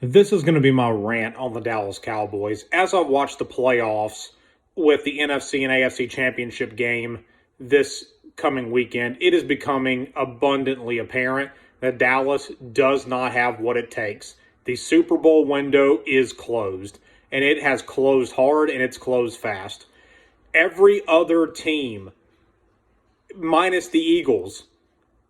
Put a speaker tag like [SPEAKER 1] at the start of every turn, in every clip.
[SPEAKER 1] This is going to be my rant on the Dallas Cowboys. As I've watched the playoffs with the NFC and AFC championship game this coming weekend, it is becoming abundantly apparent that Dallas does not have what it takes. The Super Bowl window is closed, and it has closed hard and it's closed fast. Every other team, minus the Eagles,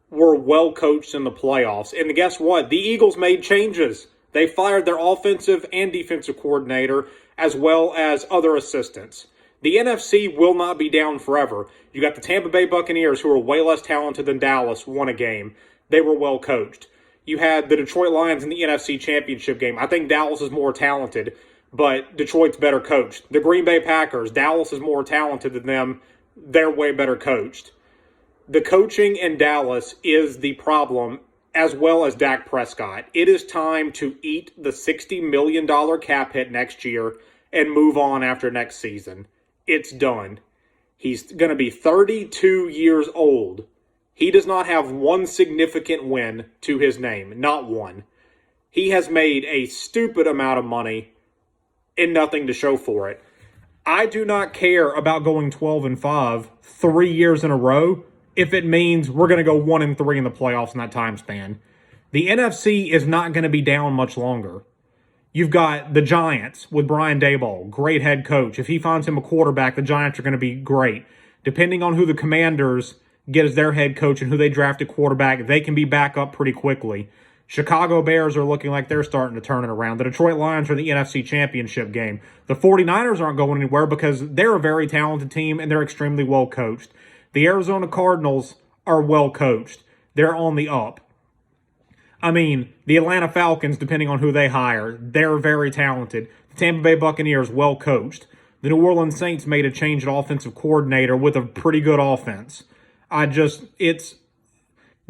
[SPEAKER 1] were well coached in the playoffs. And guess what? The Eagles made changes. They fired their offensive and defensive coordinator as well as other assistants. The NFC will not be down forever. You got the Tampa Bay Buccaneers, who are way less talented than Dallas, won a game. They were well coached. You had the Detroit Lions in the NFC Championship game. I think Dallas is more talented, but Detroit's better coached. The Green Bay Packers, Dallas is more talented than them. They're way better coached. The coaching in Dallas is the problem, as well as Dak Prescott. It is time to eat the $60 million cap hit next year and move on after next season. It's done. He's going to be 32 years old. He does not have one significant win to his name. Not one. He has made a stupid amount of money and nothing to show for it. I do not care about going 12-5 3 years in a row if it means we're going to go 1-3 in the playoffs in that time span. The NFC is not going to be down much longer. You've got the Giants with Brian Daboll, great head coach. If he finds him a quarterback, the Giants are going to be great. Depending on who the Commanders get as their head coach and who they draft at quarterback, they can be back up pretty quickly. Chicago Bears are looking like they're starting to turn it around. The Detroit Lions are in the NFC Championship game. The 49ers aren't going anywhere because they're a very talented team and they're extremely well coached. The Arizona Cardinals are well coached. They're on the up. I mean, the Atlanta Falcons, depending on who they hire, they're very talented. The Tampa Bay Buccaneers, well coached. The New Orleans Saints made a change at offensive coordinator with a pretty good offense.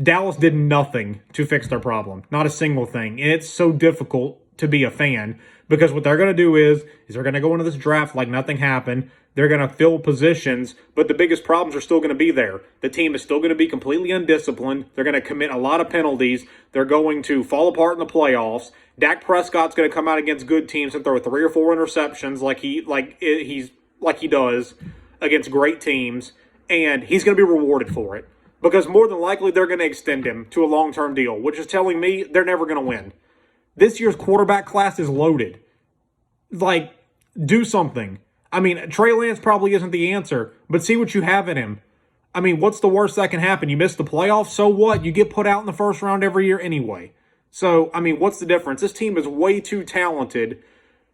[SPEAKER 1] Dallas did nothing to fix their problem. Not a single thing. And it's so difficult to be a fan because what they're going to do is they're going to go into this draft like nothing happened. They're going to fill positions, but the biggest problems are still going to be there. The team is still going to be completely undisciplined. They're going to commit a lot of penalties. They're going to fall apart in the playoffs. Dak Prescott's going to come out against good teams and throw 3 or 4 interceptions like he does against great teams, and he's going to be rewarded for it because more than likely they're going to extend him to a long-term deal, which is telling me they're never going to win. This year's quarterback class is loaded. Do something. I mean, Trey Lance probably isn't the answer, but see what you have in him. I mean, what's the worst that can happen? You miss the playoffs, so what? You get put out in the first round every year anyway. So, I mean, what's the difference? This team is way too talented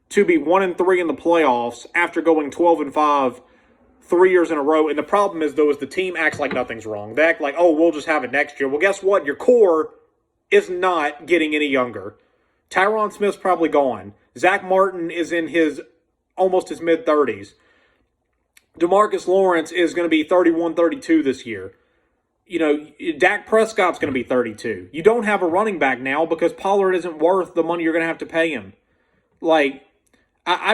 [SPEAKER 1] to be 1-3 in the playoffs after going 12-5 3 years in a row. And the problem is, though, is the team acts like nothing's wrong. They act like, oh, we'll just have it next year. Well, guess what? Your core is not getting any younger. Tyron Smith's probably gone. Zach Martin is in almost his mid-30s. DeMarcus Lawrence is going to be 31, 32 this year. You know, Dak Prescott's going to be 32. You don't have a running back now because Pollard isn't worth the money you're going to have to pay him. I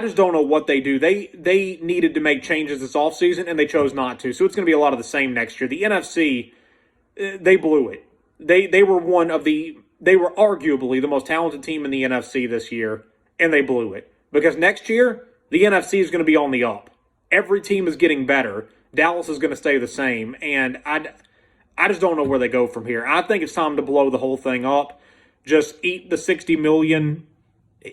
[SPEAKER 1] just don't know what they do. They needed to make changes this offseason, and they chose not to. So it's going to be a lot of the same next year. The NFC, they blew it. They were arguably the most talented team in the NFC this year, and they blew it. Because next year, the NFC is going to be on the up. Every team is getting better. Dallas is going to stay the same. And I just don't know where they go from here. I think it's time to blow the whole thing up. Just eat the $60 million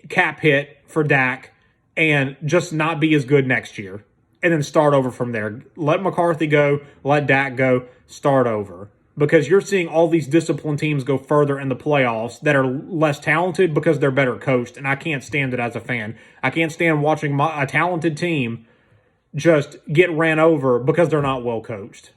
[SPEAKER 1] cap hit for Dak and just not be as good next year. And then start over from there. Let McCarthy go. Let Dak go. Start over. Because you're seeing all these disciplined teams go further in the playoffs that are less talented because they're better coached, and I can't stand it as a fan. I can't stand watching a talented team just get ran over because they're not well coached.